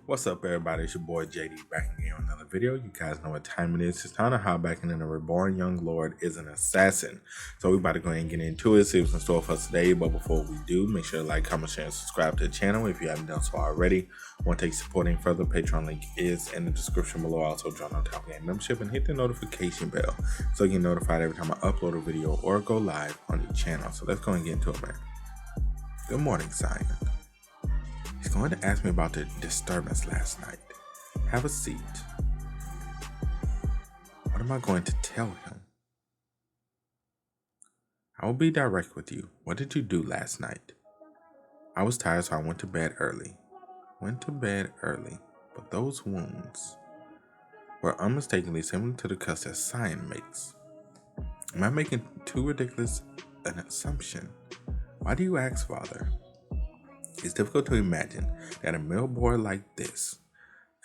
What's up, everybody? It's your boy JD back again with another video. You guys know what time it is. It's time to hop back into the Reborn Young Lord is an assassin. So we're about to go ahead and get into it, see what's in store for us today. But before we do, make sure to like, comment, share, and subscribe to the channel if you haven't done so already. Want to take support any further? Patreon link is in the description below. Also join our top game membership and hit the notification bell so you get notified every time I upload a video or go live on the channel. So let's go and get into it, man. Good morning, Cyan. He's going to ask me about the disturbance last night. Have a seat. What am I going to tell him? I will be direct with you. What did you do last night? I was tired, so I went to bed early. But those wounds were unmistakably similar to the cuts that Cyan makes. Am I making too ridiculous an assumption? Why do you ask, Father? It's difficult to imagine that a male boy like this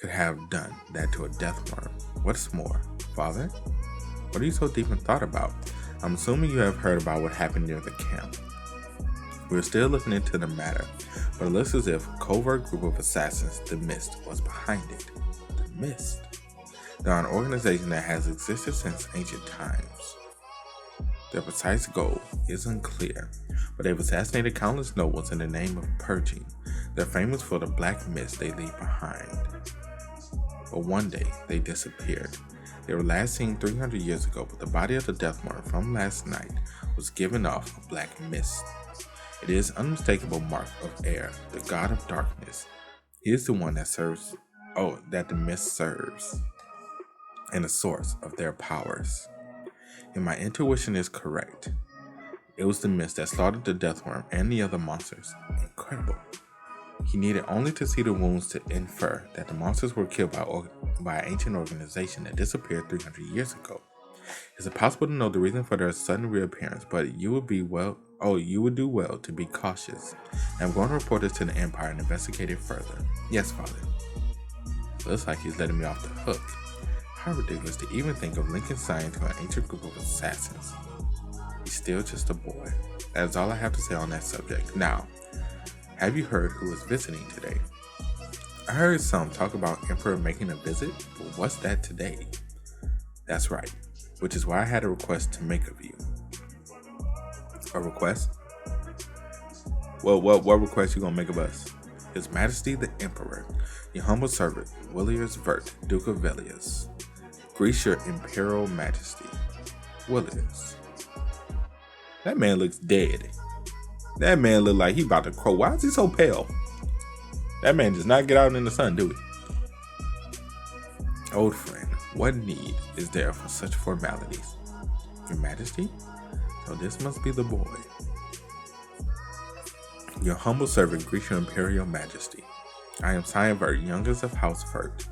could have done that to a death worm. What's more, Father, what are you so deep in thought about? I'm assuming you have heard about what happened near the camp. We're still looking into the matter, but it looks as if a covert group of assassins, the Mist, was behind it. The Mist? They are an organization that has existed since ancient times. Their precise goal is unclear, but they've assassinated countless nobles in the name of purging. They're famous for the black mist they leave behind. But one day, they disappeared. They were last seen 300 years ago, but the body of the death worm from last night was given off a black mist. It is an unmistakable mark of air, the god of darkness. He is the one that the mist serves, and the source of their powers. And my intuition is correct. It was the mist that slaughtered the deathworm and the other monsters. Incredible. He needed only to see the wounds to infer that the monsters were killed by an ancient organization that disappeared 300 years ago. Is it possible to know the reason for their sudden reappearance? But you would do well to be cautious. I'm going to report this to the Empire and investigate it further. Yes, Father. Looks like he's letting me off the hook. How ridiculous to even think of linking Cyan to an ancient group of assassins. He's still just a boy. That is all I have to say on that subject. Now, have you heard who is visiting today? I heard some talk about Emperor making a visit, but what's that today? That's right, which is why I had a request to make of you. A request? Well, what request you gonna make of us? His Majesty the Emperor, your humble servant, Cyan Vert, Duke of Velius. Greece your Imperial Majesty. Williams. That man looks dead. That man look like he about to crow. Why is he so pale? That man does not get out in the sun, do he? Old friend, what need is there for such formalities? Your Majesty? So this must be the boy. Your humble servant, Greece your Imperial Majesty. I am Cyan Vert, youngest of House Vert.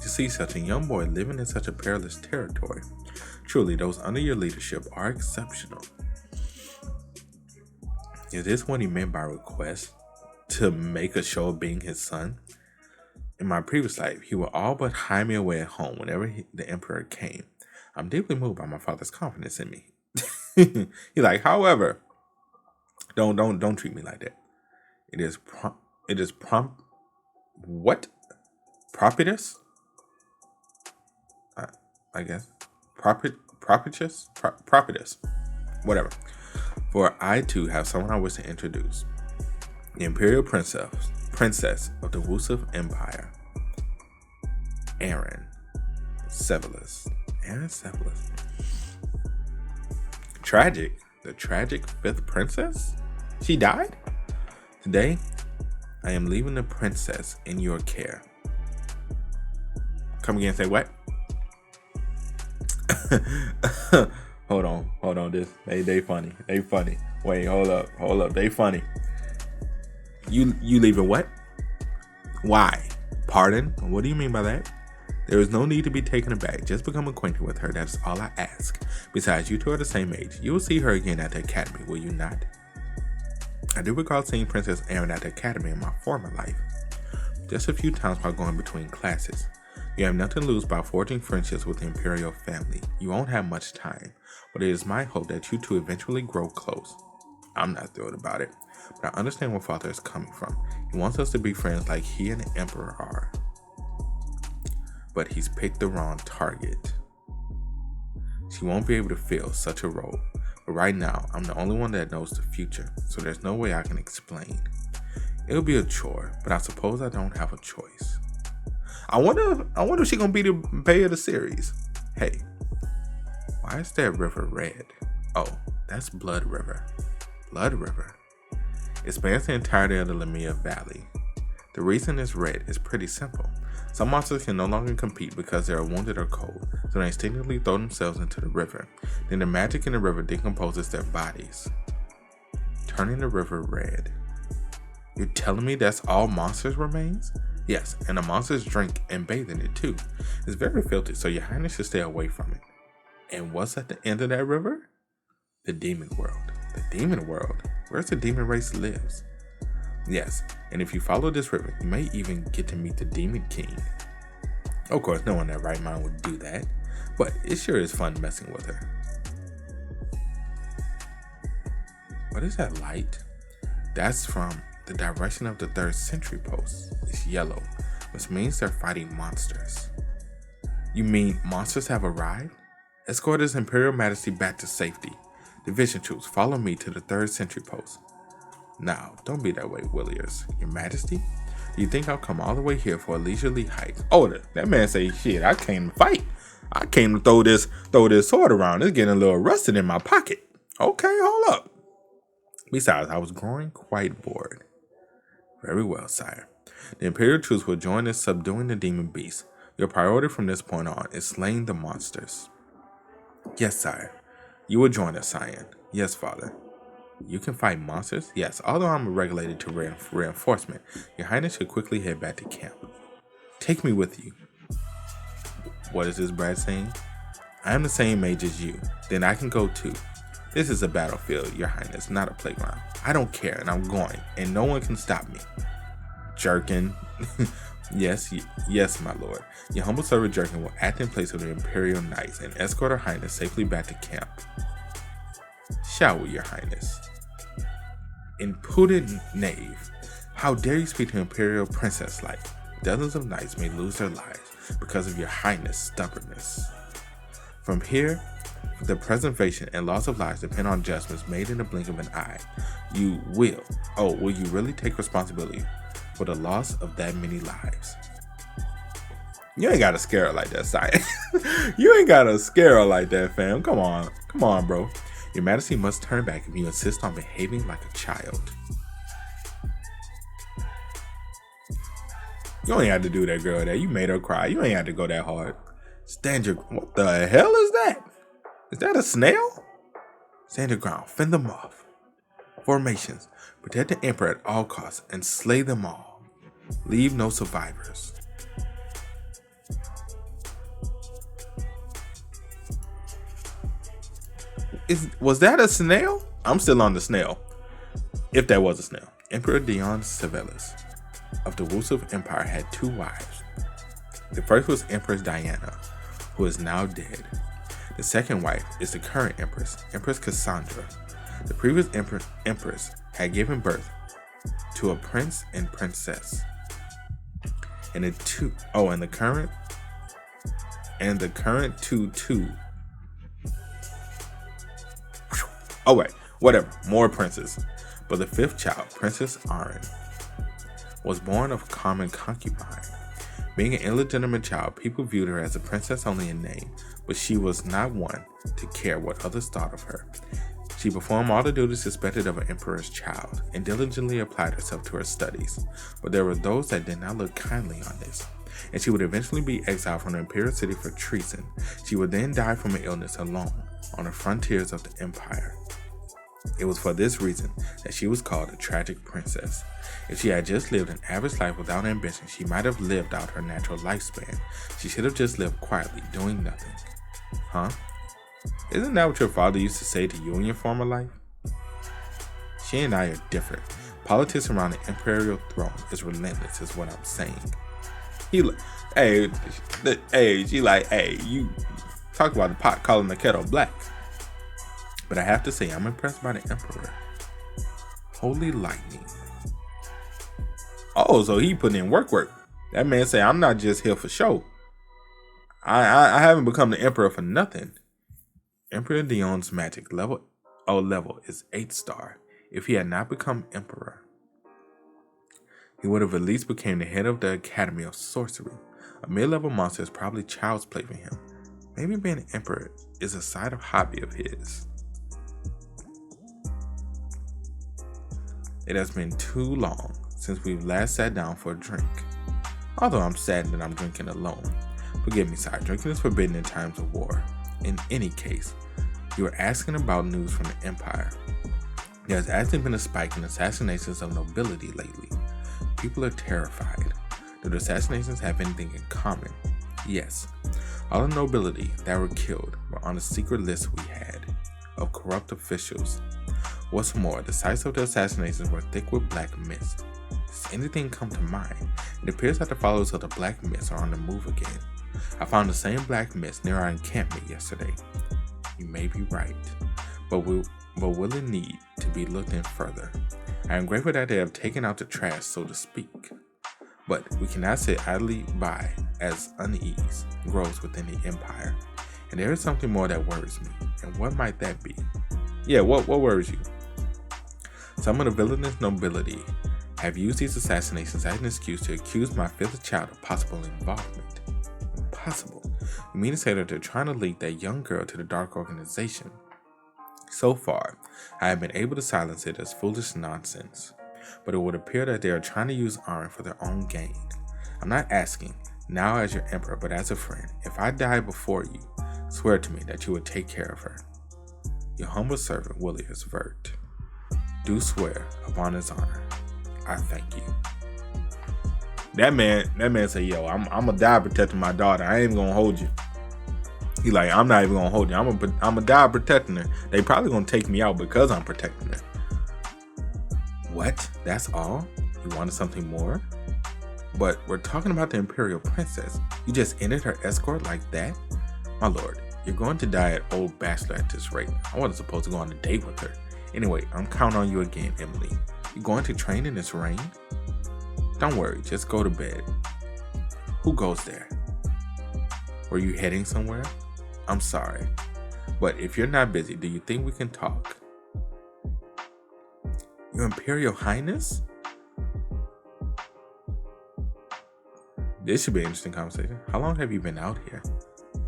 To see such a young boy living in such a perilous territory, truly those under your leadership are exceptional. Is this what he meant by request? To make a show of being his son? In my previous life, he would all but hide me away at home whenever the Emperor came. I'm deeply moved by my father's confidence in me. He's like, however, don't treat me like that. It is propitious? I guess. Propitious? Whatever. For I too have someone I wish to introduce. The Imperial Princess of the Wusif Empire. Aaron Sevelis. Tragic? The tragic 5th princess? She died? Today, I am leaving the princess in your care. Come again, say what? Hold on. This they funny. Wait, hold up. They funny. You leaving what? Why? Pardon? What do you mean by that? There is no need to be taken aback. Just become acquainted with her. That's all I ask. Besides, you two are the same age. You will see her again at the academy, will you not? I do recall seeing Princess Aaron at the academy in my former life. Just a few times while going between classes. You have nothing to lose by forging friendships with the Imperial family. You won't have much time, but it is my hope that you two eventually grow close. I'm not thrilled about it, but I understand where Father is coming from. He wants us to be friends like he and the Emperor are. But he's picked the wrong target. She won't be able to fill such a role. But right now, I'm the only one that knows the future, so there's no way I can explain. It'll be a chore, but I suppose I don't have a choice. I wonder if she's gonna be the Bay of the series. Hey, why is that river red? Oh, that's Blood River. Blood River. It spans the entirety of the Lamia Valley. The reason it's red is pretty simple. Some monsters can no longer compete because they are wounded or cold, so they instinctively throw themselves into the river. Then the magic in the river decomposes their bodies, turning the river red. You're telling me that's all monsters remains? Yes, and the monsters drink and bathe in it too. It's very filthy, so your highness should stay away from it. And what's at the end of that river? The demon world. The demon world? Where's the demon race lives? Yes, and if you follow this river, you may even get to meet the Demon King. Of course, no one in their right mind would do that, but it sure is fun messing with her. What is that light? That's from the direction of the 3rd sentry post. It's yellow, which means they're fighting monsters. You mean monsters have arrived? Escort His Imperial Majesty back to safety. Division troops, follow me to the 3rd sentry post. Now, don't be that way, Williers. Your Majesty? Do you think I'll come all the way here for a leisurely hike? Oh, that man say, shit, I came to fight. I came to throw this sword around. It's getting a little rusted in my pocket. Okay, hold up. Besides, I was growing quite bored. Very well, sire. The Imperial troops will join us subduing the demon beast. Your priority from this point on is slaying the monsters. Yes, sire. You will join us, Cyan. Yes, father. You can fight monsters? Yes, although I'm regulated to reinforcement, your highness should quickly head back to camp. Take me with you. What is this Brad saying? I am the same age as you. Then I can go too. This is a battlefield, your highness, not a playground. I don't care, and I'm going, and no one can stop me. Jerkin. Yes, my lord. Your humble servant Jerkin will act in place of the Imperial Knights and escort her highness safely back to camp. Shall we, your highness? Impudent knave. How dare you speak to Imperial princess like? Dozens of knights may lose their lives because of your highness' stubbornness. From here, the preservation and loss of lives depend on judgments made in the blink of an eye. Will you really take responsibility for the loss of that many lives? You ain't gotta scare her like that, Cyan. You ain't gotta scare her like that, fam. Come on, bro. Your Majesty must turn back if you insist on behaving like a child. You ain't have to do that, girl. That you made her cry. You ain't have to go that hard. Stand your. What the hell is that? Is that a snail? Stand your ground. Fend them off. Formations. Protect the Emperor at all costs and slay them all. Leave no survivors. Was that a snail? I'm still on the snail. If that was a snail. Emperor Dion Savelis of the Wusuf Empire had 2 wives. The first was Empress Diana, who is now dead. The second wife is the current Empress, Empress Cassandra. The previous Empress had given birth to a prince and princess. And the current two. Oh wait, whatever, more princes. But the 5th child, Princess Arin, was born of common concubine. Being an illegitimate child, people viewed her as a princess only in name, but she was not one to care what others thought of her. She performed all the duties expected of an emperor's child and diligently applied herself to her studies, but there were those that did not look kindly on this, and she would eventually be exiled from the imperial city for treason. She would then die from an illness alone on the frontiers of the empire. It was for this reason that she was called a tragic princess. If she had just lived an average life without ambition, she might have lived out her natural lifespan. She should have just lived quietly, doing nothing. Huh? Isn't that what your father used to say to you in your former life? She and I are different. Politics around the imperial throne is relentless, is what I'm saying. You talk about the pot calling the kettle black. But I have to say, I'm impressed by the emperor. Holy lightning. Oh, so he put in work. That man say, I'm not just here for show. I haven't become the emperor for nothing. Emperor Dion's magic level is 8-star. If he had not become emperor, he would have at least became the head of the Academy of Sorcery. A mid-level monster is probably child's play for him. Maybe being an emperor is a side of hobby of his. It has been too long since we've last sat down for a drink. Although I'm saddened that I'm drinking alone. Forgive me, sire, drinking is forbidden in times of war. In any case, you are asking about news from the Empire. There has actually been a spike in assassinations of nobility lately. People are terrified. Do the assassinations have anything in common? Yes. All the nobility that were killed were on a secret list we had of corrupt officials. What's more, the sites of the assassinations were thick with black mist. Does anything come to mind? It appears that the followers of the black mist are on the move again. I found the same black mist near our encampment yesterday. You may be right, but will it need to be looked in further? I am grateful that they have taken out the trash, so to speak. But we cannot sit idly by as unease grows within the Empire. And there is something more that worries me. And what might that be? Yeah, what worries you? Some of the villainous nobility have used these assassinations as an excuse to accuse my fifth child of possible involvement. Impossible. You mean to say that they're trying to leak that young girl to the dark organization? So far, I have been able to silence it as foolish nonsense, but it would appear that they are trying to use Aaron for their own gain. I'm not asking, now as your emperor, but as a friend, if I die before you, swear to me that you would take care of her. Your humble servant, Willius Vert. Do swear upon his honor. I thank you. That man said, yo, I'm gonna die protecting my daughter. I ain't gonna hold you. He like, I'm not even gonna hold you. I'm gonna die protecting her. They probably gonna take me out because I'm protecting her. What? That's all? You wanted something more? But we're talking about the Imperial Princess. You just ended her escort like that? My lord, you're going to die at Old Bachelor at this rate. I wasn't supposed to go on a date with her. Anyway, I'm counting on you again, Emily. You going to train in this rain? Don't worry, just go to bed. Who goes there? Were you heading somewhere? I'm sorry, but if you're not busy, do you think we can talk? Your Imperial Highness? This should be an interesting conversation. How long have you been out here?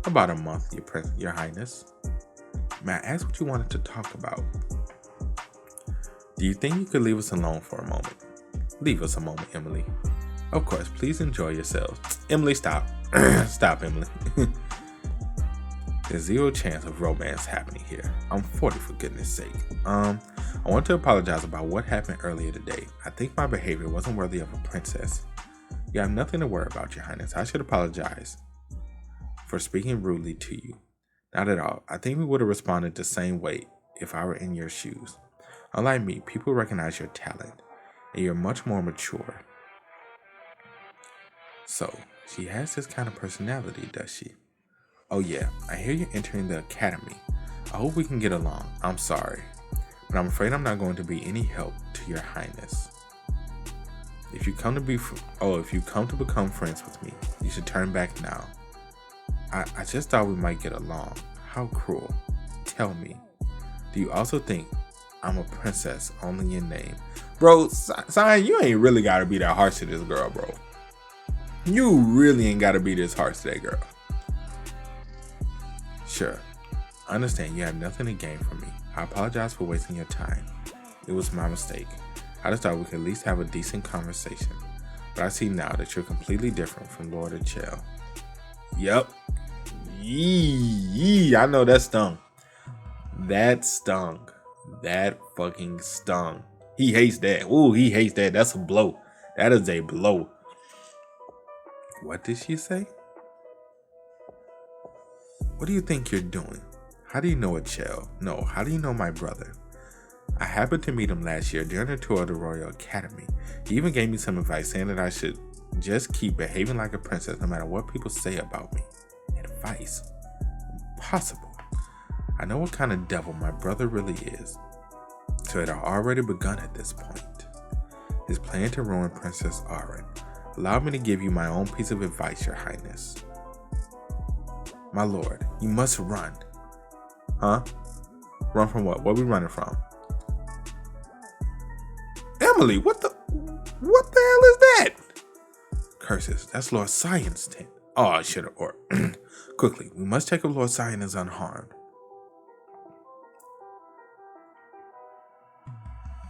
About a month, Your Highness. May I ask what you wanted to talk about? Do you think you could leave us alone for a moment? Leave us a moment, Emily. Of course, please enjoy yourselves. Emily, stop. Stop, Emily. There's zero chance of romance happening here. I'm 40 for goodness sake. I want to apologize about what happened earlier today. I think my behavior wasn't worthy of a princess. You have nothing to worry about, Your Highness. I should apologize for speaking rudely to you. Not at all. I think we would have responded the same way if I were in your shoes. Unlike me, people recognize your talent, and you're much more mature. So, she has this kind of personality, does she? Oh yeah, I hear you're entering the academy. I hope we can get along. I'm sorry, but I'm afraid I'm not going to be any help to Your Highness. If you come to become friends with me, you should turn back now. I just thought we might get along. How cruel. Tell me, do you also think I'm a princess only in name? Bro, Cyan, you ain't really gotta be that harsh to this girl, bro. You really ain't gotta be this harsh to that girl. Sure, I understand you have nothing to gain from me. I apologize for wasting your time. It was my mistake. I just thought we could at least have a decent conversation. But I see now that you're completely different from Lord Achel. Yup. Yee, I know that stung. That stung. That fucking stung. He hates that. Ooh, he hates that. That's a blow. That is a blow. What did she say? What do you think you're doing? How do you know Achel? No, how do you know my brother? I happened to meet him last year during a tour of the Royal Academy. He even gave me some advice saying that I should just keep behaving like a princess no matter what people say about me. Advice? Impossible. I know what kind of devil my brother really is. So it had already begun at this point. His plan to ruin Princess Arin. Allow me to give you my own piece of advice, Your Highness. My lord, you must run. Huh? Run from what? What are we running from? Emily, what the hell is that? Curses, that's Lord Cyan's tent. Oh, I should have, or quickly, we must check if Lord Cyan is unharmed.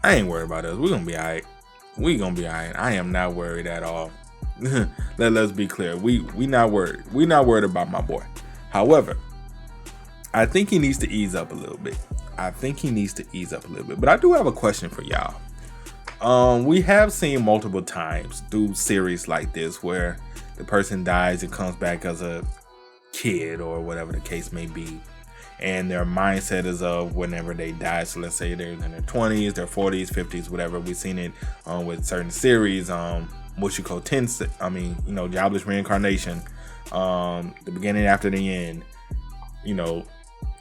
I ain't worried about us. We're gonna be alright. I am not worried at all. Let's be clear. We not worried. We not worried about my boy. However, I think he needs to ease up a little bit. But I do have a question for y'all. We have seen multiple times through series like this where the person dies and comes back as a kid or whatever the case may be. And their mindset is of whenever they die. So let's say they're in their 20s, their 40s, 50s, whatever. We've seen it with certain series. Mushiko Tensei, Jobless Reincarnation. The beginning after the end. You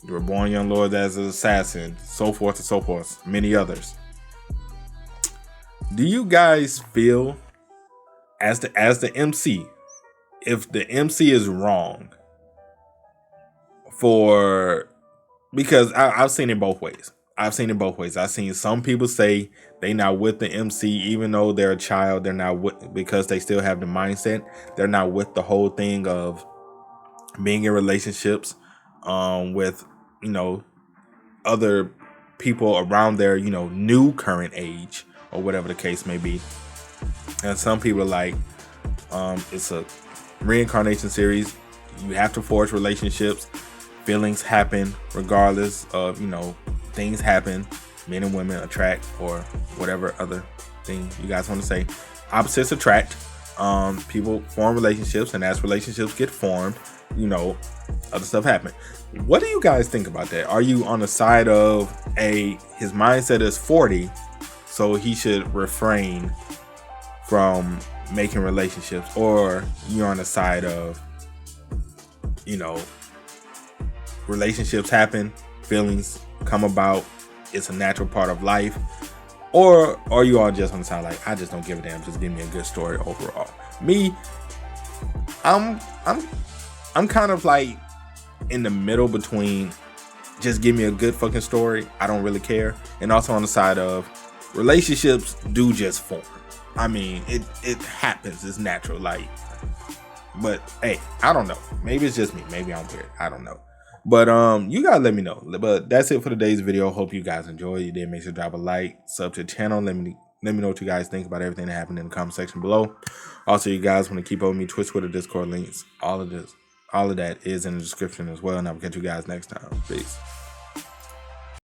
were born young lords as an assassin, so forth and so forth. Many others. Do you guys feel, as the MC, if the MC is wrong because I've seen it both ways. I've seen some people say they not with the MC, even though they're a child. They're not with, because they still have the mindset. They're not with the whole thing of being in relationships with, other people around their, new current age or whatever the case may be. And some people are like, it's a reincarnation series. You have to forge relationships. Feelings happen regardless of, things happen. Men and women attract, or whatever other thing you guys want to say. Opposites attract. People form relationships, and as relationships get formed, other stuff happen. What do you guys think about that? Are you on the side of his mindset is 40, so he should refrain from making relationships, or you're on the side of, relationships happen, feelings come about, it's a natural part of life? Or are you all just on the side like, I just don't give a damn, just give me a good story overall? Me, I'm kind of like in the middle between just give me a good fucking story, I don't really care, and also on the side of relationships do just form. It happens, it's natural, but hey, I don't know, maybe it's just me, maybe I'm weird, I don't know. But you gotta let me know. But that's it for today's video. Hope you guys enjoyed. You did, make sure to drop a like, sub to the channel. Let me know what you guys think about everything that happened in the comment section below. Also, you guys want to keep up with me, Twitch, Twitter, Discord links, all of that is in the description as well. And I will catch you guys next time. Peace.